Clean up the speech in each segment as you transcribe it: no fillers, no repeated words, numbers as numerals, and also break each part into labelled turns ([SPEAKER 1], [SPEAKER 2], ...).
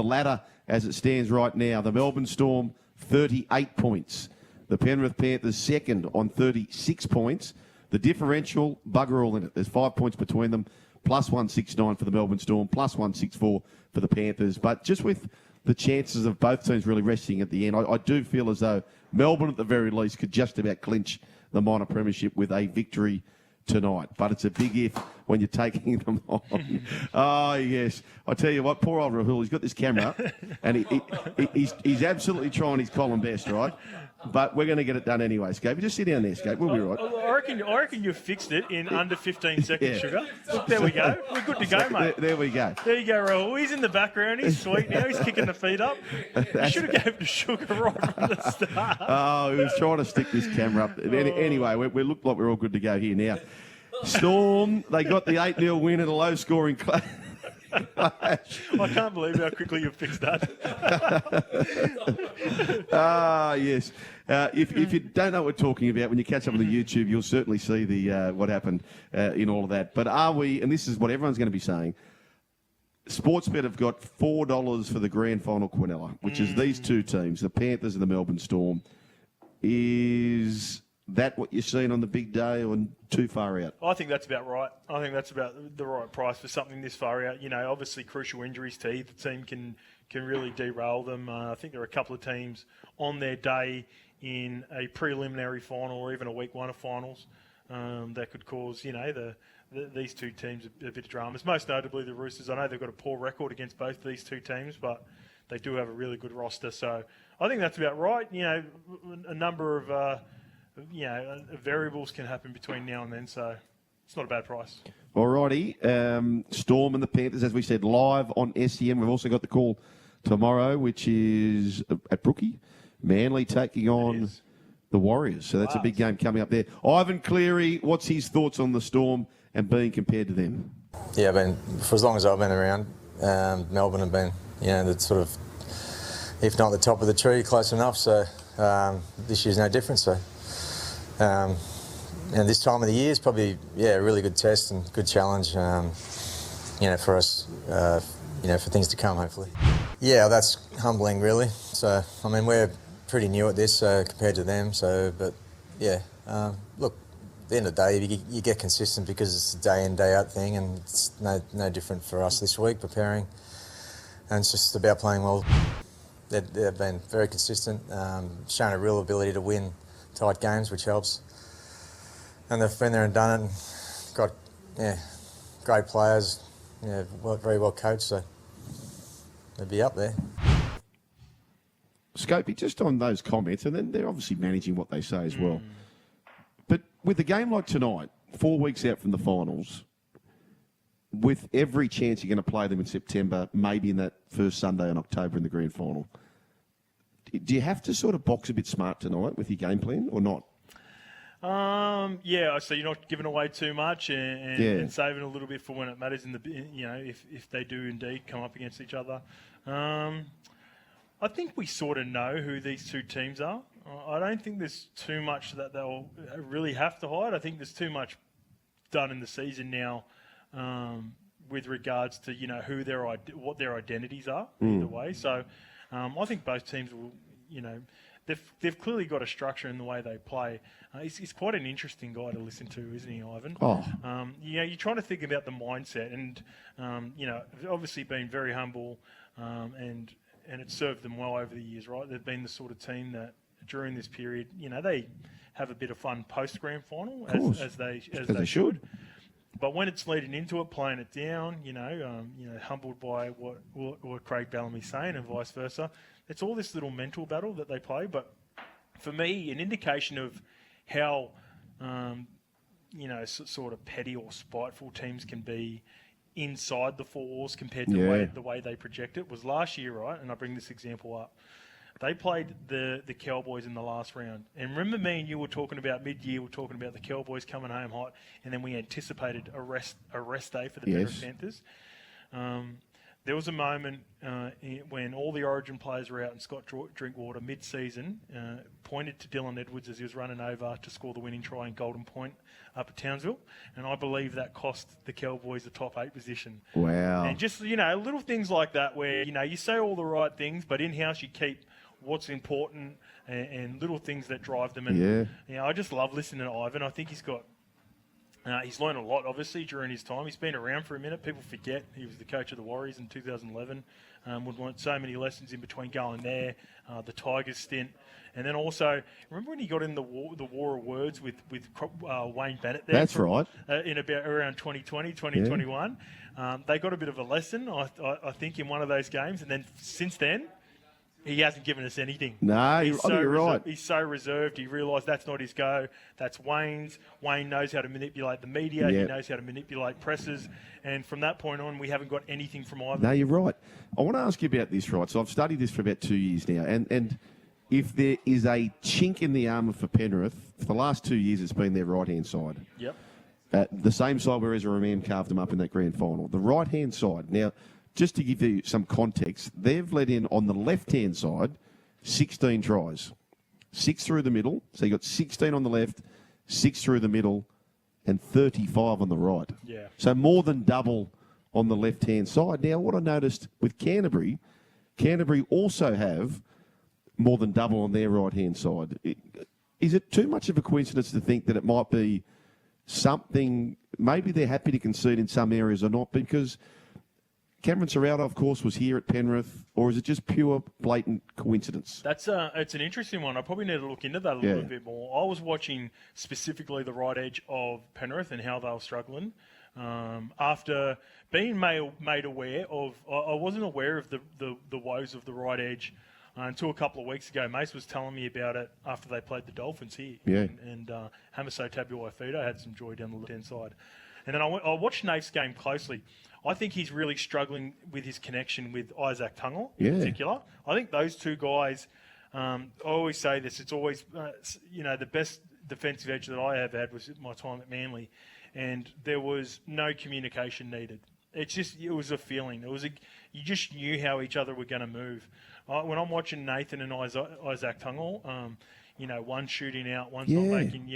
[SPEAKER 1] the ladder as it stands right now. The Melbourne Storm, 38 points. The Penrith Panthers second on 36 points. The differential, bugger all in it. There's 5 points between them, plus 169 for the Melbourne Storm, plus 164 for the Panthers. But just with the chances of both teams really resting at the end, I do feel as though Melbourne at the very least could just about clinch the minor premiership with a victory tonight. But it's a big if when you're taking them on. Oh, yes. I tell you what, poor old Rahul, he's got this camera up and he's absolutely trying his column best, right? But we're going to get it done anyway, Scape. Just sit down there, Scape. We'll be right.
[SPEAKER 2] I reckon you fixed it in under 15 seconds, Sugar. Look, there we go. We're good to go, mate.
[SPEAKER 1] There we go.
[SPEAKER 2] There you go, Rahul. He's in the background. He's sweet now. He's kicking the feet up. You should have gave it to Sugar right from the start.
[SPEAKER 1] Oh, he was trying to stick this camera up. Anyway, we look like we're all good to go here now. Storm, they got the 8-0 win in a low-scoring clash.
[SPEAKER 2] I can't believe how quickly you fixed that.
[SPEAKER 1] Yes. If you don't know what we're talking about, when you catch up on the YouTube, you'll certainly see the what happened in all of that. But are we, and this is what everyone's going to be saying, Sportsbet have got $4 for the grand final Quinella, which is these two teams, the Panthers and the Melbourne Storm. Is that what you're seeing on the big day or too far out?
[SPEAKER 2] I think that's about right. I think that's about the right price for something this far out. You know, obviously crucial injuries to either team can really derail them. I think there are a couple of teams on their day in a preliminary final or even a week one of finals that could cause, these two teams a bit of dramas. Most notably the Roosters. I know they've got a poor record against both these two teams, but they do have a really good roster. So I think that's about right. You know, a number of variables can happen between now and then, so it's not a bad price.
[SPEAKER 1] Alrighty, Storm and the Panthers, as we said, live on SEM. We've also got the call tomorrow, which is at Brookie. Manly taking on the Warriors, so that's a big game coming up there. Ivan Cleary, what's his thoughts on the Storm and being compared to them?
[SPEAKER 3] Yeah, for as long as I've been around, Melbourne have been, the sort of, if not the top of the tree, close enough. So this year's no different. So. And this time of the year is probably, a really good test and good challenge, for us, for things to come, hopefully. Yeah, that's humbling, really. So, I mean, we're pretty new at this compared to them. So, but, look, at the end of the day, you get consistent because it's a day in, day out thing, and it's no different for us this week preparing. And it's just about playing well. They've been very consistent, shown a real ability to win tight games, which helps. And they've been there and done it and got, great players, very well coached, so they'd be up there.
[SPEAKER 1] Scopey, just on those comments, and then they're obviously managing what they say as well. But with a game like tonight, 4 weeks out from the finals, with every chance you're going to play them in September, maybe in that first Sunday in October in the grand final, do you have to sort of box a bit smart tonight with your game plan or not?
[SPEAKER 2] So you're not giving away too much and saving a little bit for when it matters if they do indeed come up against each other. I think we sort of know who these two teams are. I don't think there's too much that they'll really have to hide. I think there's too much done in the season now with regards to what their identities are either way. So I think both teams will, they've clearly got a structure in the way they play. He's quite an interesting guy to listen to, isn't he, Ivan?
[SPEAKER 1] Oh.
[SPEAKER 2] You're trying to think about the mindset, and obviously been very humble, and it's served them well over the years, right? They've been the sort of team that during this period, they have a bit of fun post grand final, as they should. But when it's leading into it, playing it down, humbled by what Craig Bellamy's saying and vice versa. It's all this little mental battle that they play. But for me, an indication of how, sort of petty or spiteful teams can be inside the four walls compared to the way they project it was last year, right? And I bring this example up. They played the Cowboys in the last round. And remember me and you were talking about mid-year, we were talking about the Cowboys coming home hot, and then we anticipated a rest day for the Penrith Panthers. There was a moment when all the Origin players were out and Scott Drinkwater mid-season pointed to Dylan Edwards as he was running over to score the winning try in Golden Point up at Townsville, and I believe that cost the Cowboys the top 8 position.
[SPEAKER 1] Wow.
[SPEAKER 2] And just, little things like that where, you say all the right things, but in-house you keep what's important and little things that drive them. And, I just love listening to Ivan. I think he's got... he's learned a lot, obviously, during his time. He's been around for a minute. People forget he was the coach of the Warriors in 2011. Would learn so many lessons in between going there, the Tigers stint. And then also, remember when he got in the war of words with Wayne Bennett there?
[SPEAKER 1] That's right.
[SPEAKER 2] In around 2020, 2021. They got a bit of a lesson, I think, in one of those games. And then since then, he hasn't given us anything.
[SPEAKER 1] No, I think you're right.
[SPEAKER 2] He's so reserved. He realised that's not his go. That's Wayne's. Wayne knows how to manipulate the media.
[SPEAKER 1] Yep.
[SPEAKER 2] He knows how to manipulate presses. And from that point on, we haven't got anything from either.
[SPEAKER 1] No, you're right. I want to ask you about this, right? So I've studied this for about 2 years now. And if there is a chink in the armour for Penrith, for the last 2 years it's been their right-hand side.
[SPEAKER 2] Yep.
[SPEAKER 1] The same side where Ezra Ramam carved them up in that grand final. The right-hand side. Now, just to give you some context, they've let in on the left-hand side 16 tries. 6 through the middle. So you got 16 on the left, 6 through the middle, and 35 on the right.
[SPEAKER 2] Yeah.
[SPEAKER 1] So more than double on the left-hand side. Now, what I noticed with Canterbury also have more than double on their right-hand side. Is it too much of a coincidence to think that it might be something, maybe they're happy to concede in some areas or not, because Cameron Serrata, of course, was here at Penrith, or is it just pure, blatant coincidence?
[SPEAKER 2] It's an interesting one. I probably need to look into that a little bit more. I was watching specifically the right edge of Penrith and how they were struggling. After being made aware of, I wasn't aware of the woes of the right edge until a couple of weeks ago. Mace was telling me about it after they played the Dolphins here.
[SPEAKER 1] Yeah.
[SPEAKER 2] And Hamiso Tabuai-Fidow had some joy down the left-hand side. And then I watched Nafe's game closely. I think he's really struggling with his connection with Isaac Tungle in particular. I think those two guys, I always say this, it's always, the best defensive edge that I have had was my time at Manly, and there was no communication needed. It was a feeling. You just knew how each other were going to move. When I'm watching Nathan and Isaac Tungle, one's shooting out, one's not making,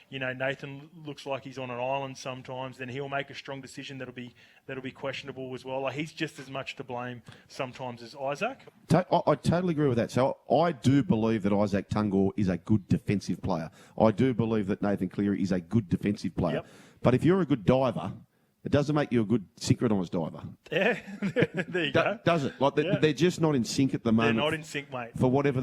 [SPEAKER 2] Nathan looks like he's on an island sometimes, then he'll make a strong decision that'll be questionable as well. Like, he's just as much to blame sometimes as Isaac.
[SPEAKER 1] I totally agree with that. So I do believe that Isaac Tungle is a good defensive player. I do believe that Nathan Cleary is a good defensive player.
[SPEAKER 2] Yep.
[SPEAKER 1] But if you're a good diver, it doesn't make you a good synchronised diver.
[SPEAKER 2] Yeah, there you go.
[SPEAKER 1] Does it? Like they're just not in sync at the moment.
[SPEAKER 2] They're not in sync, mate.
[SPEAKER 1] For whatever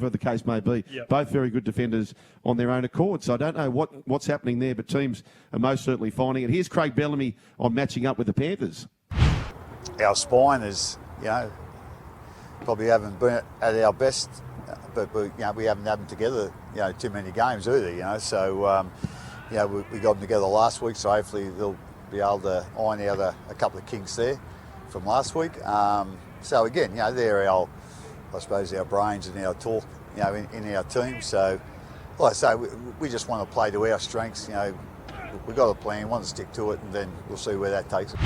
[SPEAKER 1] the case may be.
[SPEAKER 2] Yep.
[SPEAKER 1] Both very good defenders on their own accord. So I don't know what's happening there, but teams are most certainly finding it. Here's Craig Bellamy on matching up with the Panthers.
[SPEAKER 4] Our spine is, probably haven't been at our best, but we haven't had them together, too many games either, So, we got them together last week, so hopefully they'll be able to iron out a couple of kinks there from last week. So again, they're our brains and our talk, in our team. So, like I say, we just want to play to our strengths. We've got a plan, want to stick to it, and then we'll see where that takes us.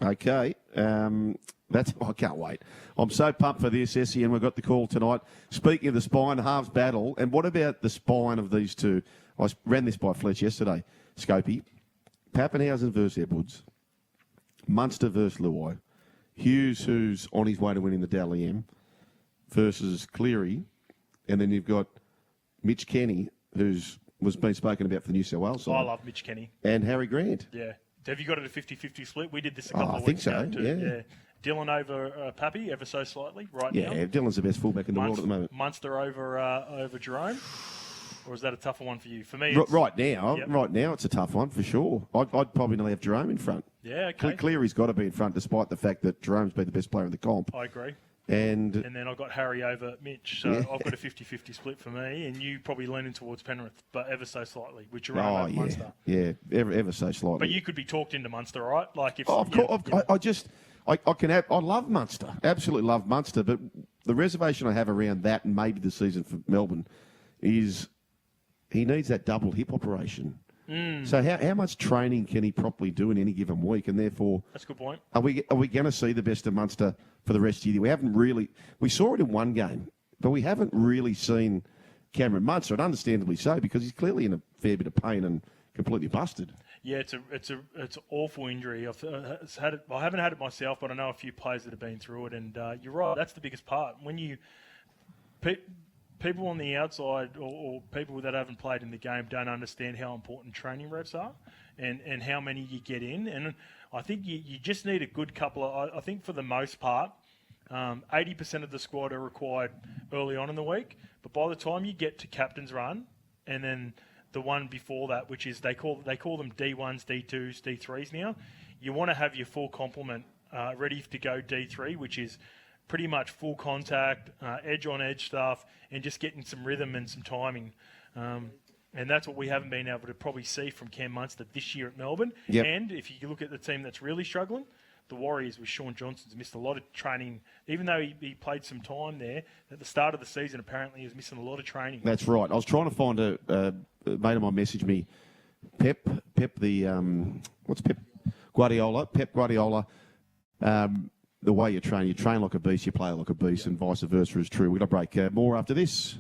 [SPEAKER 1] Okay, I can't wait. I'm so pumped for this, Essie, and we've got the call tonight. Speaking of the spine, halves battle, and what about the spine of these two? I ran this by Fletch yesterday, Scopey. Pappenhausen versus Edwards, Munster versus Luai, Hughes, who's on his way to winning the Dally M, versus Cleary, and then you've got Mitch Kenny, was being spoken about for the New South Wales side.
[SPEAKER 2] I love Mitch Kenny.
[SPEAKER 1] And Harry Grant.
[SPEAKER 2] Yeah. Have you got it a 50-50 split? We did this a couple of
[SPEAKER 1] I think
[SPEAKER 2] weeks
[SPEAKER 1] so,
[SPEAKER 2] ago too.
[SPEAKER 1] yeah.
[SPEAKER 2] Dylan over Pappy, ever so slightly, right now.
[SPEAKER 1] Yeah, Dylan's the best fullback in the world at the moment.
[SPEAKER 2] Munster over Jerome? Or is that a tougher one for you? For me,
[SPEAKER 1] Right now, it's a tough one for sure. I'd probably not have Jerome in front.
[SPEAKER 2] Yeah, okay.
[SPEAKER 1] Cleary's got to be in front, despite the fact that Jerome's been the best player in the comp.
[SPEAKER 2] I agree.
[SPEAKER 1] And
[SPEAKER 2] then I've got Harry over Mitch. So I've got a 50-50 split for me, and you probably leaning towards Penrith, but ever so slightly, with Jerome over Munster.
[SPEAKER 1] Yeah, ever so slightly.
[SPEAKER 2] But you could be talked into Munster, right? Like if
[SPEAKER 1] of course, I love Munster, absolutely love Munster, but the reservation I have around that and maybe the season for Melbourne is he needs that double hip operation. So how much training can he properly do in any given week? And therefore,
[SPEAKER 2] That's a good point.
[SPEAKER 1] are we going to see the best of Munster for the rest of the year? We haven't really. We saw it in one game, but we haven't really seen Cameron Munster, and understandably so, because he's clearly in a fair bit of pain and completely busted.
[SPEAKER 2] Yeah, it's an awful injury. I haven't had it myself, but I know a few players that have been through it. And you're right, that's the biggest part. When you people on the outside or people that haven't played in the game don't understand how important training reps are and how many you get in. And I think you just need a good couple of. I think for the most part, 80% of the squad are required early on in the week. But by the time you get to captain's run, and then the one before that, which is they call them D1s, D2s, D3s now. You want to have your full complement ready to go D3, which is pretty much full contact, edge on edge stuff, and just getting some rhythm and some timing. And that's what we haven't been able to probably see from Cam Munster this year at Melbourne.
[SPEAKER 1] Yep.
[SPEAKER 2] And if you look at the team that's really struggling, the Warriors with Sean Johnson's missed a lot of training, even though he played some time there. At the start of the season, apparently he was missing a lot of training.
[SPEAKER 1] That's right. I was trying to find a mate of mine messaged me, Pep Guardiola. The way you train like a beast, you play like a beast, and vice versa is true. We're going to break more after this.